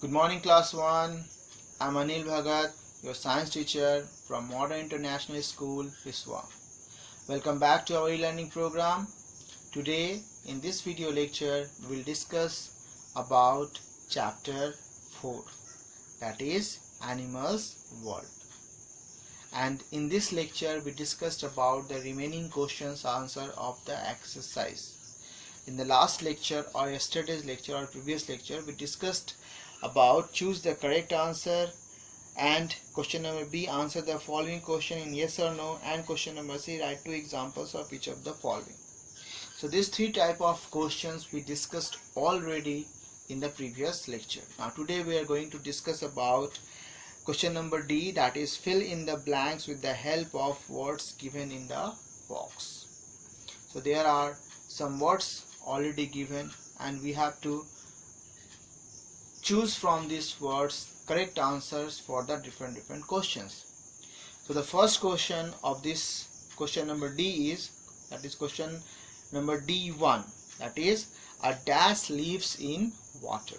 Good morning, class 1. I'm Anil Bhagat, your science teacher from Modern International School, Hiswa. Welcome back to our e-learning program. Today, in this video lecture, we will discuss about chapter 4, that is Animals World. And in this lecture, we discussed about the remaining questions answer of the exercise. In the last lecture or yesterday's lecture or previous lecture, we discussed about choose the correct answer, and question number B, answer the following question in yes or no, and question number C, write 2 examples of each of the following. So these 3 type of questions we discussed already in the previous lecture. Now today we are going to discuss about question number D, that is fill in the blanks with the help of words given in the box. So there are some words already given and we have to choose from these words correct answers for the different questions. So the first question of this question number D is, that is question number D1, that is a dash lives in water.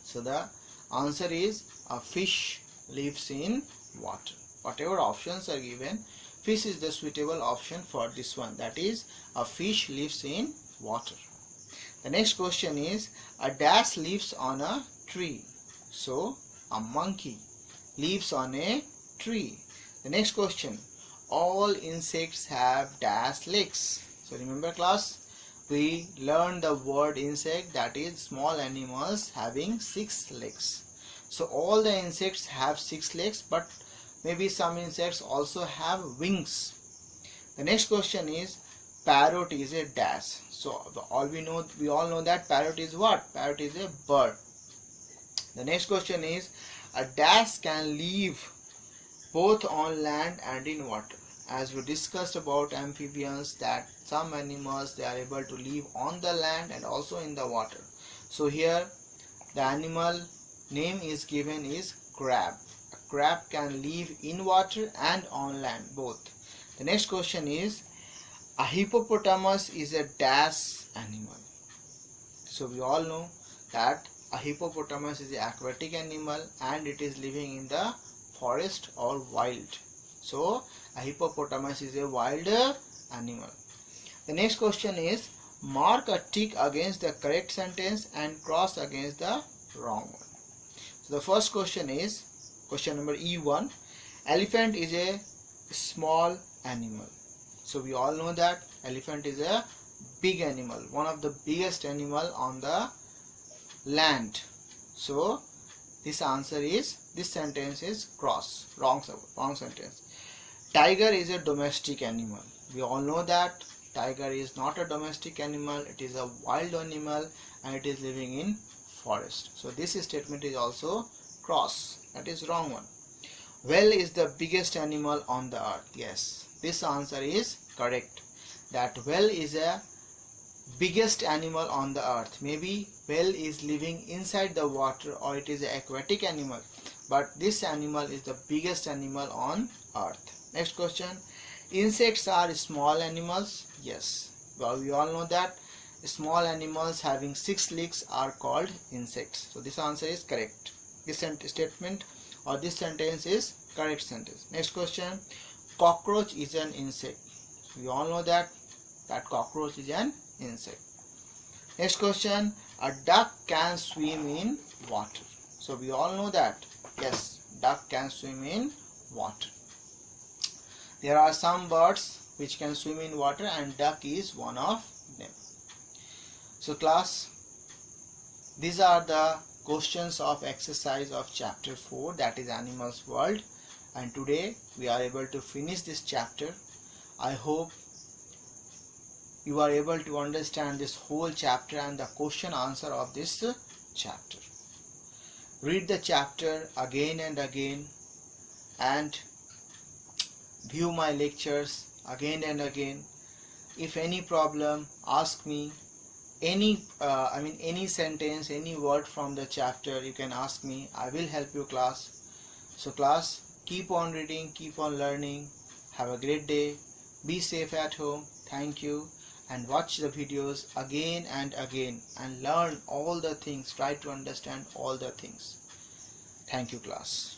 So the answer is a fish lives in water. Whatever options are given, fish is the suitable option for this one, that is a fish lives in water. The next question is a dash lives on a tree. So a monkey lives on a tree. The next question, all insects have dash legs. So remember class, we learned the word insect, that is small animals having 6 legs. So all the insects have 6 legs, but maybe some insects also have wings. The next question is parrot is a dash. So we all know that parrot is what? Parrot is a bird. The next question is a dash can live both on land and in water. As we discussed about amphibians, that some animals they are able to live on the land and also in the water. So here the animal name is given is crab. A crab can live in water and on land both. The next question is a hippopotamus is a dash animal. So we all know that a hippopotamus is an aquatic animal and it is living in the forest or wild. So a hippopotamus is a wild animal. The next question is mark a tick against the correct sentence and cross against the wrong one. So the first question is question number E1. Elephant is a small animal. So we all know that elephant is a big animal, one of the biggest animal on the land. So this answer is, this sentence is cross, wrong sentence. Tiger is a domestic animal. We all know that tiger is not a domestic animal, it is a wild animal and it is living in forest. So this statement is also cross, that is wrong one. Whale is the biggest animal on the earth. Yes, this answer is correct, that whale is a biggest animal on the earth. Maybe whale is living inside the water or it is an aquatic animal, but this animal is the biggest animal on earth. Next question, insects are small animals. Yes, well we all know that small animals having 6 legs are called insects. So this answer is correct. This statement or this sentence is correct sentence. Next question, cockroach is an insect. We all know that cockroach is an insect. Next question, a duck can swim in water. So we all know that yes, duck can swim in water. There are some birds which can swim in water and duck is one of them. So class, these are the questions of exercise of chapter 4, that is Animals World, and today we are able to finish this chapter. I hope you are able to understand this whole chapter and the question answer of this chapter. Read the chapter again and again and view my lectures again and again. If any problem, ask me. Any sentence, any word from the chapter, you can ask me. I will help you class. So class, keep on reading, keep on learning. Have a great day. Be safe at home. Thank you. and watch the videos again and again and learn all the things. Try to understand all the things. Thank you, class.